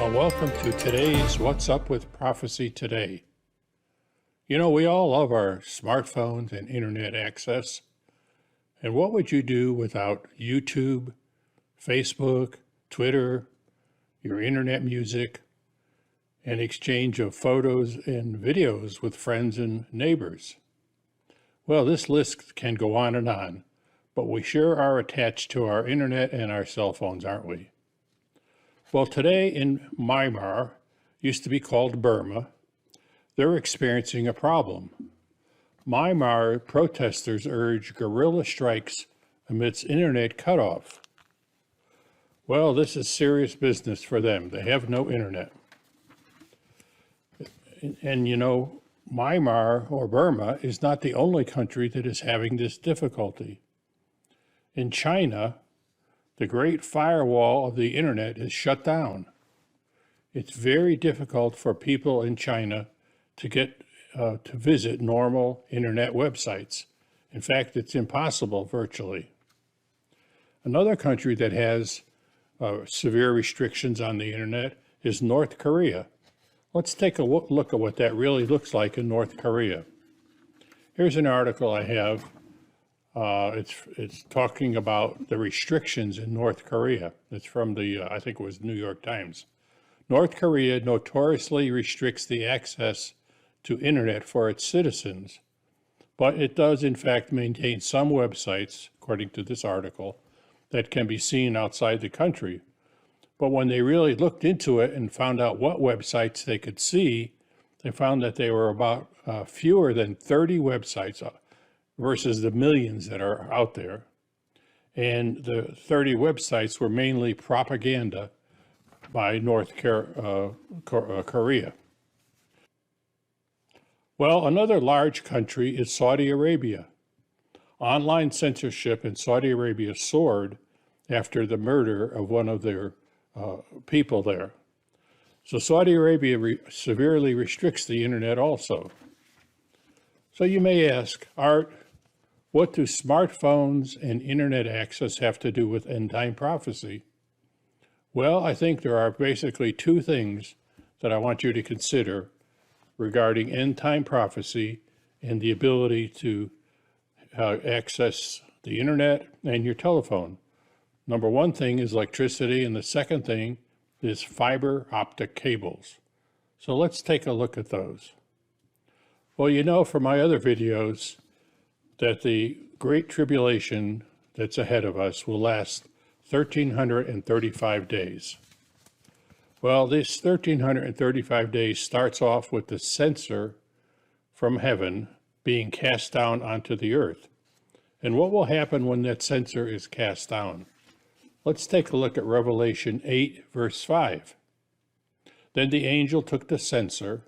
Well, welcome to today's What's Up with Prophecy Today. You know, we all love our smartphones and internet access. And what would you do without YouTube, Facebook, Twitter, your internet music, and exchange of photos and videos with friends and neighbors? Well, this list can go on, but we sure are attached to our internet and our cell phones, aren't we? Well, today in Myanmar, used to be called Burma, they're experiencing a problem. Myanmar protesters urge guerrilla strikes amidst internet cutoff. Well, this is serious business for them. They have no internet. And you know, Myanmar or Burma is not the only country that is having this difficulty. In China, the great firewall of the internet is shut down. It's very difficult for people in China to get to visit normal internet websites. In fact, it's impossible virtually. Another country that has severe restrictions on the internet is North Korea. Let's take a look at what that really looks like in North Korea. Here's an article I have. It's talking about the restrictions in North Korea. It's from the, I think it was New York Times. North Korea notoriously restricts the access to internet for its citizens, but it does in fact maintain some websites, according to this article, that can be seen outside the country. But when they really looked into it and found out what websites they could see, they found that they were about fewer than 30 websites versus the millions that are out there. And the 30 websites were mainly propaganda by North Korea. Well, another large country is Saudi Arabia. Online censorship in Saudi Arabia soared after the murder of one of their people there. So Saudi Arabia severely restricts the internet also. So you may ask, Art, what do smartphones and internet access have to do with end-time prophecy? Well, I think there are basically two things that I want you to consider regarding end-time prophecy and the ability to access the internet and your telephone. Number one thing is electricity, and the second thing is fiber optic cables. So let's take a look at those. Well, you know from my other videos that the Great Tribulation that's ahead of us will last 1,335 days. Well, this 1,335 days starts off with the censer from heaven being cast down onto the earth. And what will happen when that censer is cast down? Let's take a look at Revelation 8, verse 5. Then the angel took the censer.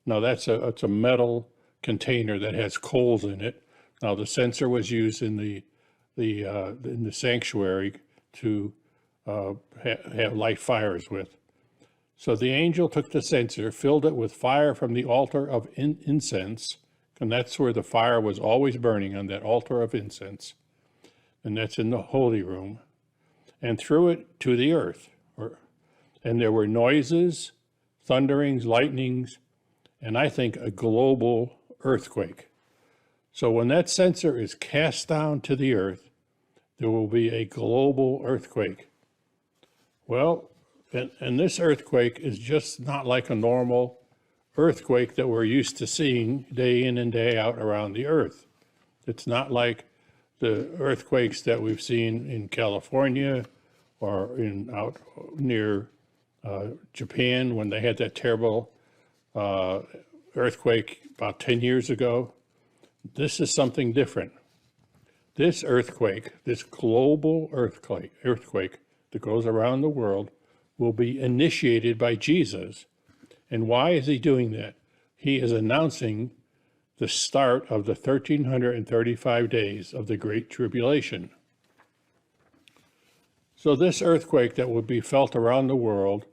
Now it's a metal container that has coals in it. Now the censer was used in the sanctuary to light fires with. So the angel took the censer, filled it with fire from the altar of incense, and that's where the fire was always burning, on that altar of incense, and that's in the holy room, and threw it to the earth. And there were noises, thunderings, lightnings, and I think a global earthquake. So when that censer is cast down to the earth, there will be a global earthquake. Well, and this earthquake is just not like a normal earthquake that we're used to seeing day in and day out around the earth. It's not like the earthquakes that we've seen in California or out near Japan when they had that terrible earthquake about 10 years ago. This is something different. This earthquake, this global earthquake that goes around the world, will be initiated by Jesus. And why is he doing that? He is announcing the start of the 1,335 days of the Great Tribulation. So this earthquake that will be felt around the world,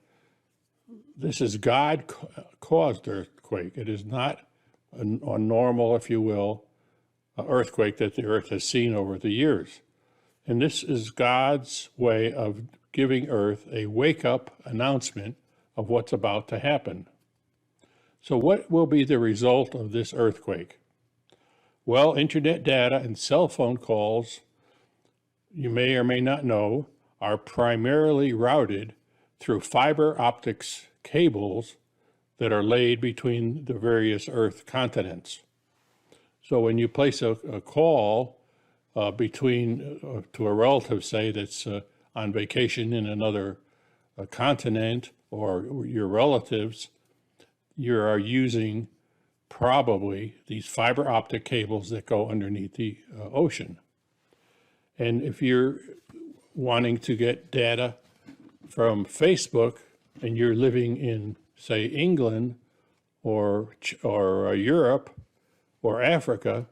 this is God-caused earthquake. It is not a normal, if you will, earthquake that the earth has seen over the years. And this is God's way of giving Earth a wake-up announcement of what's about to happen. So what will be the result of this earthquake? Well, internet data and cell phone calls, you may or may not know, are primarily routed through fiber optics cables that are laid between the various Earth continents. So when you place a call to a relative, say, that's on vacation in another continent, or your relatives, you are using probably these fiber optic cables that go underneath the ocean. And if you're wanting to get data from Facebook and you're living in, say, England or Europe or Africa,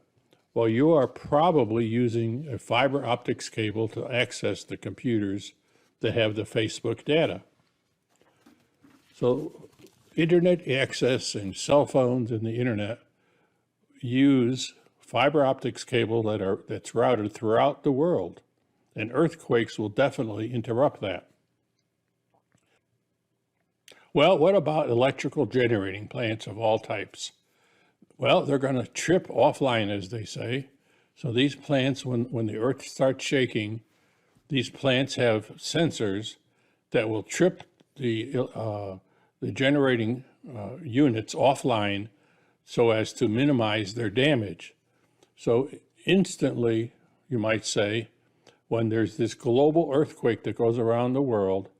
well, you are probably using a fiber optics cable to access the computers that have the Facebook data. So internet access and cell phones and the internet use fiber optics cable that's routed throughout the world, and earthquakes will definitely interrupt that. Well, what about electrical generating plants of all types? Well, they're going to trip offline, as they say. So these plants, when the earth starts shaking, these plants have sensors that will trip the generating units offline so as to minimize their damage. So instantly, you might say, when there's this global earthquake that goes around the world,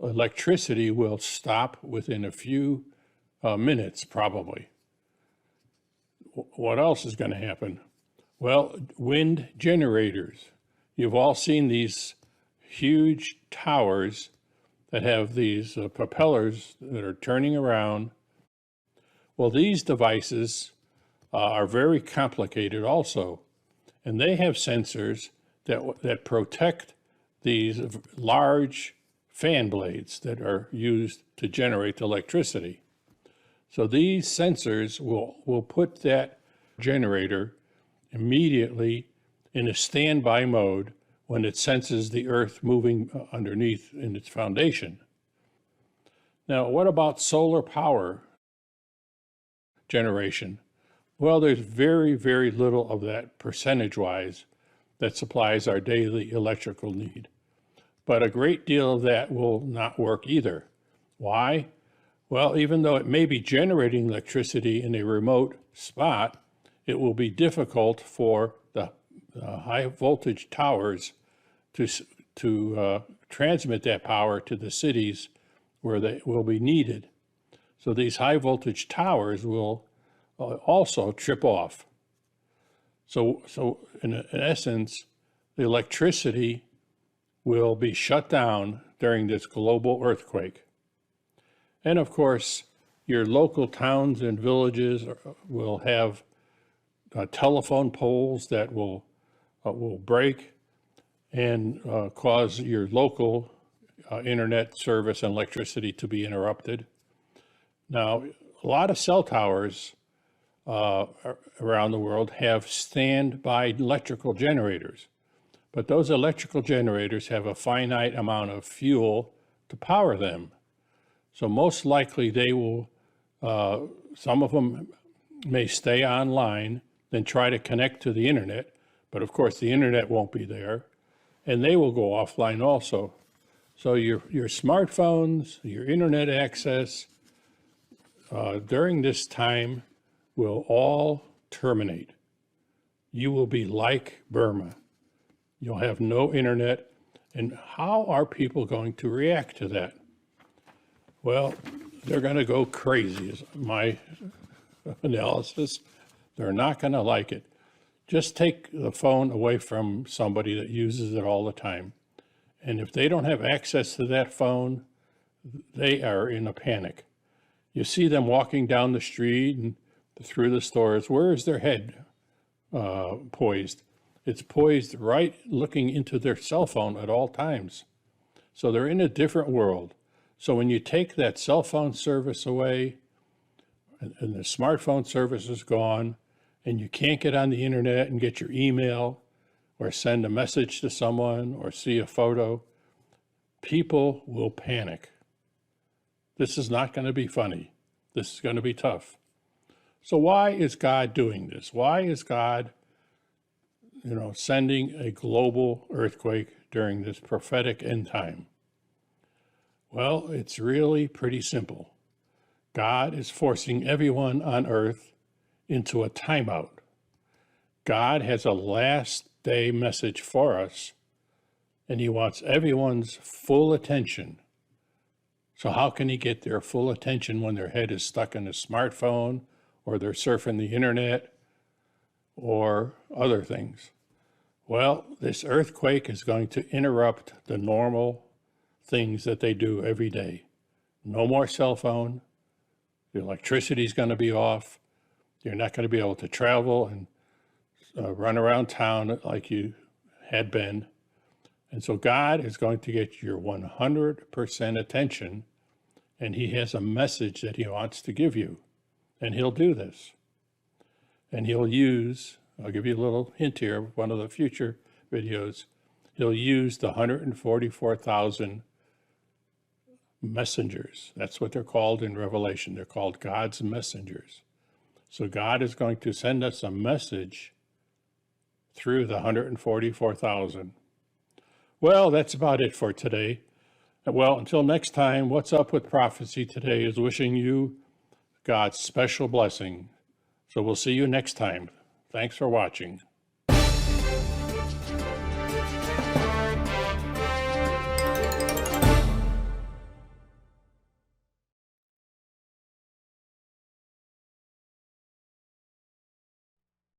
electricity will stop within a few minutes, probably. What else is going to happen? Well, wind generators. You've all seen these huge towers that have these propellers that are turning around. Well, these devices are very complicated also, and they have sensors that protect these large fan blades that are used to generate electricity. So these sensors will put that generator immediately in a standby mode when it senses the earth moving underneath in its foundation. Now, what about solar power generation? Well, there's very, very little of that percentage-wise that supplies our daily electrical need. But a great deal of that will not work either. Why? Well, even though it may be generating electricity in a remote spot, it will be difficult for the high voltage towers to transmit that power to the cities where they will be needed. So these high voltage towers will also trip off. So in essence, the electricity will be shut down during this global earthquake. And of course, your local towns and villages will have telephone poles that will break and cause your local internet service and electricity to be interrupted. Now, a lot of cell towers around the world have standby electrical generators, but those electrical generators have a finite amount of fuel to power them. So most likely they will, some of them may stay online, then try to connect to the internet, but of course the internet won't be there, and they will go offline also. So your smartphones, your internet access during this time will all terminate. You will be like Burma. You'll have no internet. And how are people going to react to that? Well, they're going to go crazy, is my analysis. They're not going to like it. Just take the phone away from somebody that uses it all the time. And if they don't have access to that phone, they are in a panic. You see them walking down the street and through the stores. Where is their head poised? It's poised right looking into their cell phone at all times. So they're in a different world. So when you take that cell phone service away and the smartphone service is gone and you can't get on the internet and get your email or send a message to someone or see a photo, people will panic. This is not going to be funny. This is going to be tough. So why is God doing this? Why is God, sending a global earthquake during this prophetic end time? Well, it's really pretty simple. God is forcing everyone on earth into a timeout. God has a last day message for us, and he wants everyone's full attention. So how can he get their full attention when their head is stuck in a smartphone, or they're surfing the internet, or other things? Well, this earthquake is going to interrupt the normal things that they do every day. No more cell phone. The electricity is going to be off. You're not going to be able to travel and run around town like you had been. And so God is going to get your 100% attention, and he has a message that he wants to give you. And he'll do this. And he'll use, I'll give you a little hint here, one of the future videos, he'll use the 144,000 messengers. That's what they're called in Revelation. They're called God's messengers. So God is going to send us a message through the 144,000. Well, that's about it for today. Well, until next time, What's Up with Prophecy today is wishing you God's special blessing. So we'll see you next time. Thanks for watching.